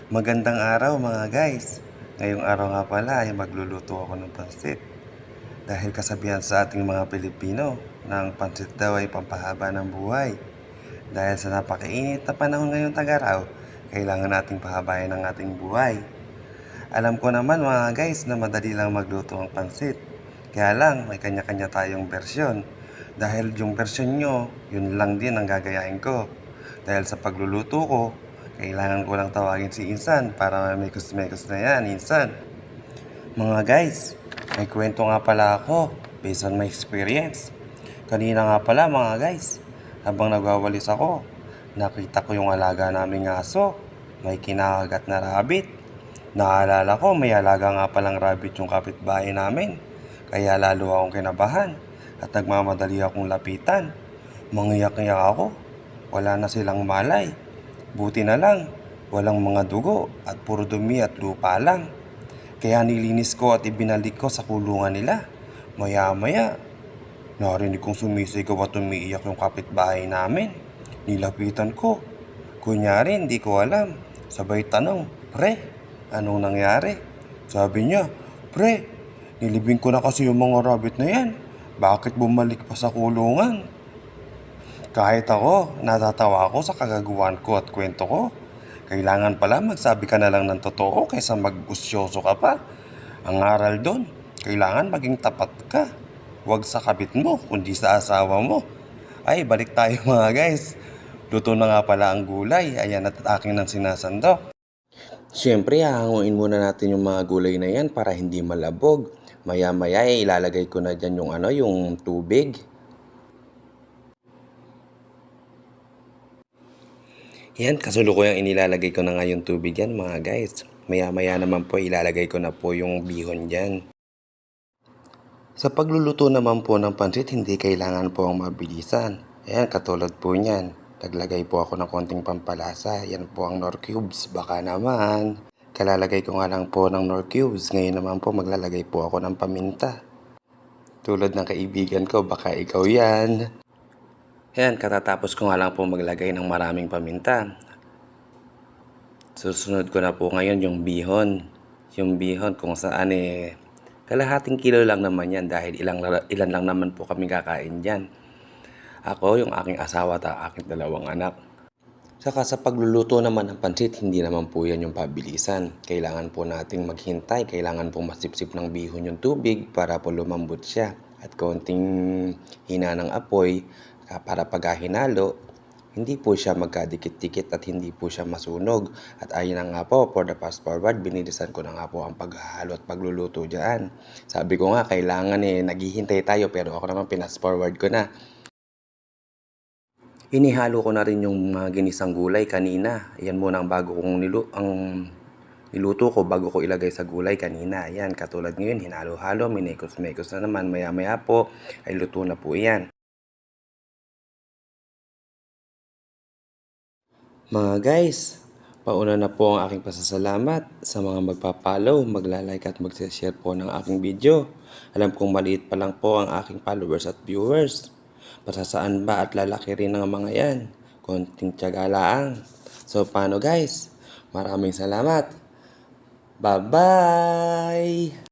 Magandang araw mga guys. Ngayong araw nga pala ay magluluto ako ng pansit. Dahil kasabihan sa ating mga Pilipino na ang pansit daw ay pampahaba ng buhay. Dahil sa napakainit na panahon ngayong tag-araw, kailangan nating pahabayan ang ating buhay. Alam ko naman mga guys na madali lang magluto ang pansit. Kaya lang may kanya-kanya tayong versyon. Dahil yung versyon nyo, yun lang din ang gagayahin ko. Dahil sa pagluluto ko, kailangan ko lang tawagin si Insan para mamikos-mekos na yan, Insan. Mga guys, may kwento nga pala ako based on my experience. Kanina nga pala mga guys, habang nagwawalis ako, nakita ko yung alaga naming aso. May kinakagat na rabbit. Naalala ko may alaga nga palang rabbit yung kapitbahay namin. Kaya lalo akong kinabahan at nagmamadali akong lapitan. Mangiyak-ngiyak ako. Wala na silang malay. Buti na lang, walang mga dugo at puro dumi at lupa lang. Kaya nilinis ko at ibinalik ko sa kulungan nila. Maya-maya, narinig kong sumisigaw at umiiyak yung kapitbahay namin. Nilapitan ko. Kunyari, hindi ko alam. Sabay tanong, "Pre, anong nangyari?" Sabi niya, "Pre, nilibing ko na kasi yung mga rabbit na yan. Bakit bumalik pa sa kulungan?" Kahit ako, natatawa ako sa kagaguhan ko at kwento ko. Kailangan pala magsabi ka na lang ng totoo kaysa mag-usyoso ka pa. Ang aral doon, kailangan maging tapat ka. Huwag sa kabit mo, kundi sa asawa mo. Ay, balik tayo mga guys. Luto na nga pala ang gulay. Ayan at aking nang sinasandok. Siyempre, hahanguin muna natin yung mga gulay na yan para hindi malabog. Maya-maya, ilalagay ko na dyan yung tubig. Yan, kasulukuyang inilalagay ko na nga yung tubig yan mga guys. Maya-maya naman po ilalagay ko na po yung bihon dyan. Sa pagluluto naman po ng pansit, hindi kailangan po ang mabilisan. Ayan, katulad po niyan. Naglagay po ako ng konting pampalasa. Yan po ang Knorr Cubes. Baka naman. Kalalagay ko nga lang po ng Knorr Cubes. Ngayon naman po maglalagay po ako ng paminta. Tulad ng kaibigan ko, baka ikaw yan. Ayan, katatapos ko nga lang po maglagay ng maraming paminta. Susunod ko na po ngayon yung bihon. Yung bihon kung saan kalahating kilo lang naman yan dahil ilan lang naman po kami kakain dyan. Ako, yung aking asawa at ang aking dalawang anak. Saka sa pagluluto naman ng pansit, hindi naman po yan yung pabilisan. Kailangan po nating maghintay, kailangan po masipsip ng bihon yung tubig para po lumambot siya. At konting hina ng apoy para pag hinalo, hindi po siya magkadikit-dikit at hindi po siya masunog. At ayun na nga po, for the fast forward, binilisan ko na nga po ang paghahalo at pagluluto dyan. Sabi ko nga, kailangan naghihintay tayo pero ako naman pinas forward ko na. Inihalo ko na rin yung mga ginisang gulay kanina. Ayan muna ang niluto ko bago ko ilagay sa gulay kanina. Ayan, katulad ngayon, hinalo-halo, minekos-mekos na naman. Maya-maya po, ay luto na po yan. Mga guys, pauna na po ang aking pasasalamat sa mga magpa-follow, magla-like at mag-share po ng aking video. Alam kong maliit pa lang po ang aking followers at viewers. Pasasaan ba at lalaki rin ng mga yan? Konting tiyaga lang. So paano guys? Maraming salamat. Bye-bye!